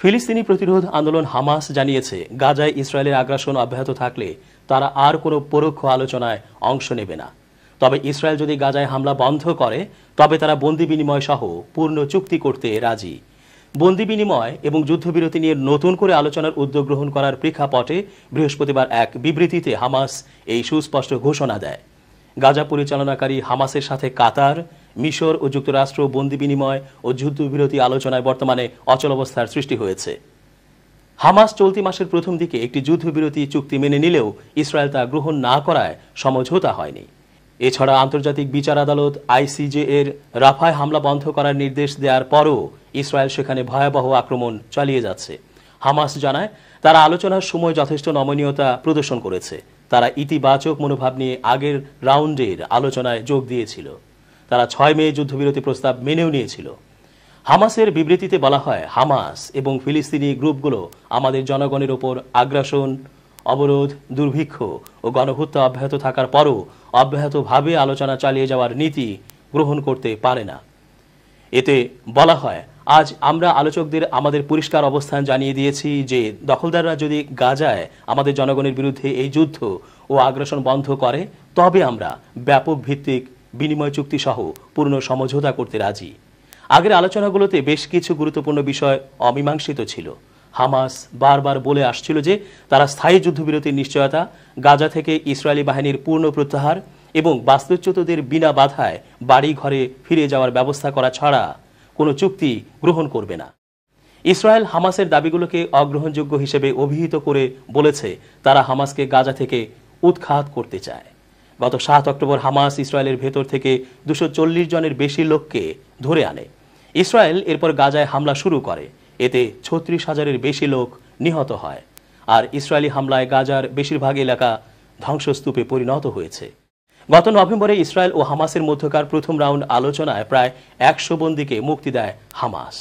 ফিলিস্তিনি প্রতিরোধ আন্দোলন হামাস জানিয়েছে, গাজায় ইসরায়েলের আগ্রাসন অব্যাহত থাকলে তারা আর কোনো পরোক্ষ আলোচনায় অংশ নেবে না। তবে ইসরায়েল যদি গাজায় হামলা বন্ধ করে তবে তারা বন্দি বিনিময় সহ পূর্ণ চুক্তি করতে রাজি। বন্দি বিনিময় এবং যুদ্ধবিরতি নিয়ে নতুন করে আলোচনার উদ্যোগ গ্রহণ করার প্রেক্ষাপটে বৃহস্পতিবার এক বিবৃতিতে হামাস এই সুস্পষ্ট ঘোষণা দেয়। গাজা পরিচালনাকারী হামাসের সাথে কাতার, মিশর ও যুক্তরাষ্ট্র বন্দি বিনিময় ও যুদ্ধবিরতি আলোচনায় বর্তমানে অচলাবস্থার সৃষ্টি হয়েছে। হামাস চলতি মাসের প্রথম দিকে একটি যুদ্ধবিরতি চুক্তি মেনে নিলেও ইসরায়েল তা গ্রহণ না করায় সমঝোতা হয়নি। এছাড়া আন্তর্জাতিক বিচার আদালত আইসিজে এর রাফায় হামলা বন্ধ করার নির্দেশ দেওয়ার পরও ইসরায়েল সেখানে ভয়াবহ আক্রমণ চালিয়ে যাচ্ছে। হামাস জানায়, তারা আলোচনার সময় যথেষ্ট নমনীয়তা প্রদর্শন করেছে। তারা ইতিবাচক মনোভাব নিয়ে আগের রাউন্ডের আলোচনায় যোগ দিয়েছিল। তারা 6 মে যুদ্ধবিরতি প্রস্তাব মেনেও নিয়েছিল। হামাসের বিবৃতিতে বলা হয়, হামাস এবং ফিলিস্তিনি গ্রুপগুলো আমাদের জনগণের ওপর আগ্রাসন, অবরোধ, দুর্ভিক্ষ ও গণহত্যা অব্যাহত থাকার পরও অব্যাহতভাবে আলোচনা চালিয়ে যাওয়ার নীতি গ্রহণ করতে পারে না। এতে বলা হয়, আজ আমরা আলোচকদের আমাদের পরিষ্কার অবস্থান জানিয়ে দিয়েছি যে দখলদাররা যদি গাজায় আমাদের জনগণের বিরুদ্ধে এই যুদ্ধ ও আগ্রাসন বন্ধ করে তবে আমরা ব্যাপক ভিত্তিক বিনিময় চুক্তি সহ পূর্ণ সমঝোতা করতে রাজি। আগের আলোচনাগুলোতে বেশ কিছু গুরুত্বপূর্ণ বিষয় অমীমাংসিত ছিল। হামাস বারবার বলে আসছিল যে তারা স্থায়ী যুদ্ধবিরতির নিশ্চয়তা, গাজা থেকে ইসরায়েলি বাহিনীর পূর্ণ প্রত্যাহার এবং বাস্তুচ্যুতদের বিনা বাধায় বাড়ি ঘরে ফিরে যাওয়ার ব্যবস্থা করা ছাড়া কোনো চুক্তি গ্রহণ করবে না। ইসরায়েল হামাসের দাবিগুলোকে অগ্রহণযোগ্য হিসেবে অভিহিত করে বলেছে তারা হামাসকে গাজা থেকে উৎখাত করতে চায়। গত 7 অক্টোবর হামাস ইসরায়েলের ভেতর থেকে 240 জনের বেশি লোককে ধরে আনে। ইসরায়েল এরপর গাজায় হামলা শুরু করে। এতে 36,000-এর বেশি লোক নিহত হয়। আর ইসরায়েলি হামলায় গাজার বেশিরভাগ এলাকা ধ্বংসস্তূপে পরিণত হয়েছে। গত নভেম্বরে ইসরায়েল ও হামাসের মধ্যকার প্রথম রাউন্ড আলোচনায় প্রায় 100 বন্দীকে মুক্তি দেয় হামাস।